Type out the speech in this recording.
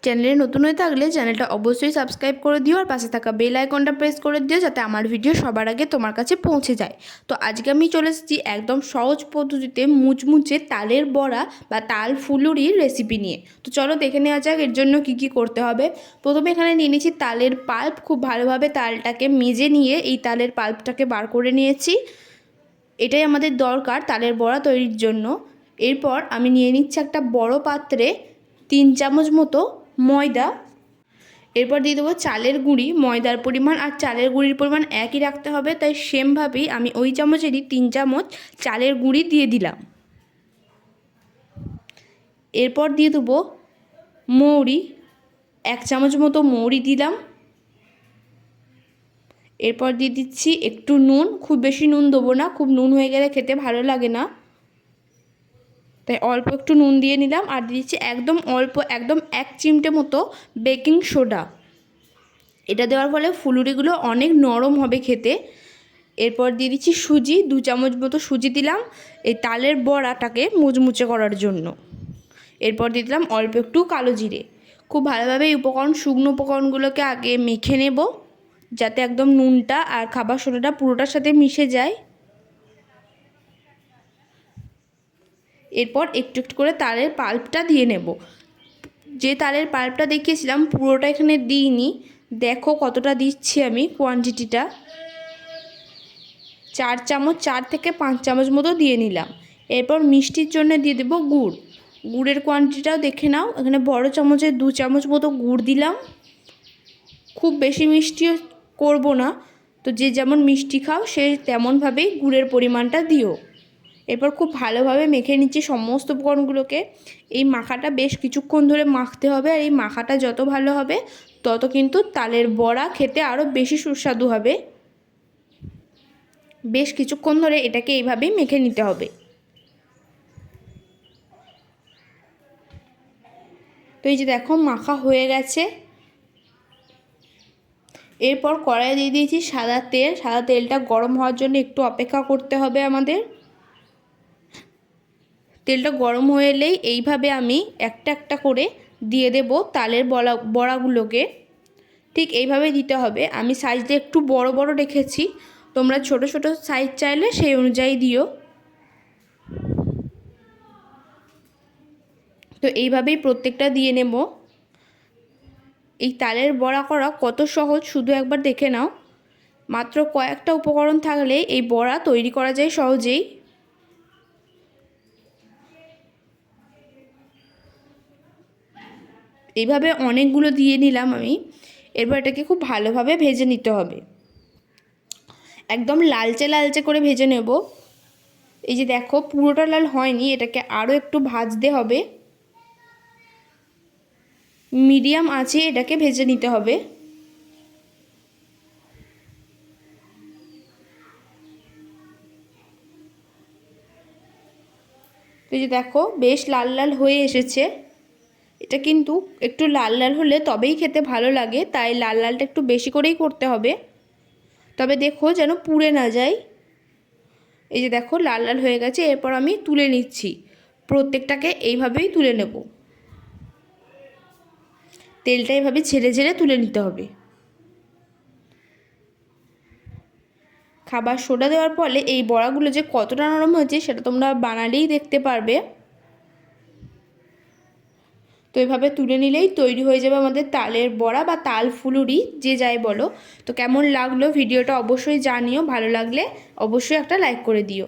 চ্যানেলে নতুন হয়ে থাকলে চ্যানেলটা অবশ্যই সাবস্ক্রাইব করে দিও আর পাশে থাকা বেল আইকনটা প্রেস করে দিও যাতে আমার ভিডিও সবার আগে তোমার কাছে পৌঁছে যায়। তো আজকে আমি চলে এসেছি একদম সহজ পদ্ধতিতে মুচমুচে তালের বড়া বা তাল ফুলুরির রেসিপি নিয়ে। তো চলো দেখে নেওয়া যাক এর জন্য কি কি করতে হবে। প্রথমে এখানে নিয়ে নিয়েছি তালের পাল্প, খুব ভালোভাবে তালটাকে মেজে নিয়ে এই তালের পাল্পটাকে বার করে নিয়েছি। এটাই আমাদের দরকার তালের বড়া তৈরির জন্য। এরপর আমি নিয়ে নিচ্ছি একটা বড় পাত্রে 3 চামচ মতো ময়দা। এরপর দিয়ে দেবো চালের গুঁড়ি। ময়দার পরিমাণ আর চালের গুঁড়ির পরিমাণ একই রাখতে হবে, তাই সেমভাবেই আমি ওই চামচেরই 3 চামচ চালের গুঁড়ি দিয়ে দিলাম। এরপর দিয়ে দেবো মৌরি, 1 চামচ মতো মৌরি দিলাম। এরপর দিয়ে দিচ্ছি একটু নুন, খুব বেশি নুন দেবো না, খুব নুন হয়ে গেলে খেতে ভালো লাগে না, তাই অল্প একটু নুন দিয়ে নিলাম। আর দিচ্ছি একদম অল্প, একদম 1 চিমটে মতো বেকিং সোডা। এটা দেওয়ার ফলে ফুলুরিগুলো অনেক নরম হবে খেতে। এরপর দিয়ে দিচ্ছি সুজি, 2 চামচ মতো সুজি দিলাম এই তালের বড়াটাকে মুচমুচে করার জন্য। এরপর দিয়ে দিলাম অল্প একটু কালো জিরে। খুব ভালোভাবে এই শুকনো উপকরণগুলোকে আগে মেখে নেব যাতে একদম নুনটা আর খাবার সোডাটা পুরোটার সাথে মিশে যায়। এরপর একটু একটু করে তালের পাল্পটা দিয়ে নেব। যে তালের পাল্পটা দেখিয়েছিলাম পুরোটা এখানে দিইনি, দেখো কতটা দিচ্ছি আমি, কোয়ান্টিটিটা 4 চামচ, 4 থেকে 5 চামচ মতো দিয়ে নিলাম। এরপর মিষ্টির জন্য দিয়ে দেবো গুড়। গুড়ের কোয়ান্টিটিটাও দেখে নাও, এখানে বড় চামচের 2 চামচ মতো গুড় দিলাম। খুব বেশি মিষ্টিও করব না, তো যে যেমন মিষ্টি খাও সে তেমনভাবেই গুড়ের পরিমাণটা দিও। এরপর খুব ভালোভাবে মেখে নিচ্ছি সমস্ত উপকরণগুলোকে। এই মাখাটা বেশ কিছুক্ষণ ধরে মাখতে হবে, আর এই মাখাটা যত ভালো হবে তত কিন্তু তালের বড়া খেতে আরও বেশি সুস্বাদু হবে। বেশ কিছুক্ষণ ধরে এটাকে এইভাবেই মেখে নিতে হবে। তো এই যে দেখো মাখা হয়ে গেছে। এরপর কড়াইয়ে দিয়ে দিয়েছি সাদা তেল। সাদা তেলটা গরম হওয়ার জন্য একটু অপেক্ষা করতে হবে আমাদের। তেলটা গরম হয়ে এলেই এইভাবে আমি একটা একটা করে দিয়ে দেব তালের বড়াগুলোকে। ঠিক এইভাবে দিতে হবে। আমি সাইজটা একটু বড় বড় রেখেছি, তোমরা ছোট ছোট সাইজ চাইলে সেই অনুযায়ী দিও। তো এইভাবেই প্রত্যেকটা দিয়ে নেব। এই তালের বড়া করা কত সহজ শুধু একবার দেখে নাও। মাত্র কয়েকটা উপকরণ থাকলে এই বড়া তৈরি করা যায় সহজেই। এইভাবে অনেকগুলো দিয়ে নিলাম আমি। এরপর এটাকে খুব ভালোভাবে ভেজে নিতে হবে, একদম লালচে লালচে করে ভেজে নেব। এই যে দেখো পুরোটা লাল হয়নি, এটাকে আরও একটু ভাজতে হবে। মিডিয়াম আঁচে এটাকে ভেজে নিতে হবে। তো এই যে দেখো বেশ লাল লাল হয়ে এসেছে। এটা কিন্তু একটু লাল লাল হলে তবেই খেতে ভালো লাগে, তাই লাল লালটা একটু বেশি করেই করতে হবে, তবে দেখো যেন পুড়ে না যায়। এই যে দেখো লাল লাল হয়ে গেছে। এরপর আমি তুলে নিচ্ছি, প্রত্যেকটাকে এইভাবেই তুলে নেব। তেলটা এইভাবে ছেড়ে ছেড়ে তুলে নিতে হবে। খাবার সোডা দেওয়ার ফলে এই বড়াগুলো যে কতটা নরম হয়েছে সেটা তোমরা বানালেই দেখতে পারবে। তো এইভাবে তুলে নিলেই তৈরি হয়ে যাবে আমাদের তালের বড়া বা তাল ফুলুরি, যে যাই বলো। তো কেমন লাগলো ভিডিওটা অবশ্যই জানিও, ভালো লাগলে অবশ্যই একটা লাইক করে দিও।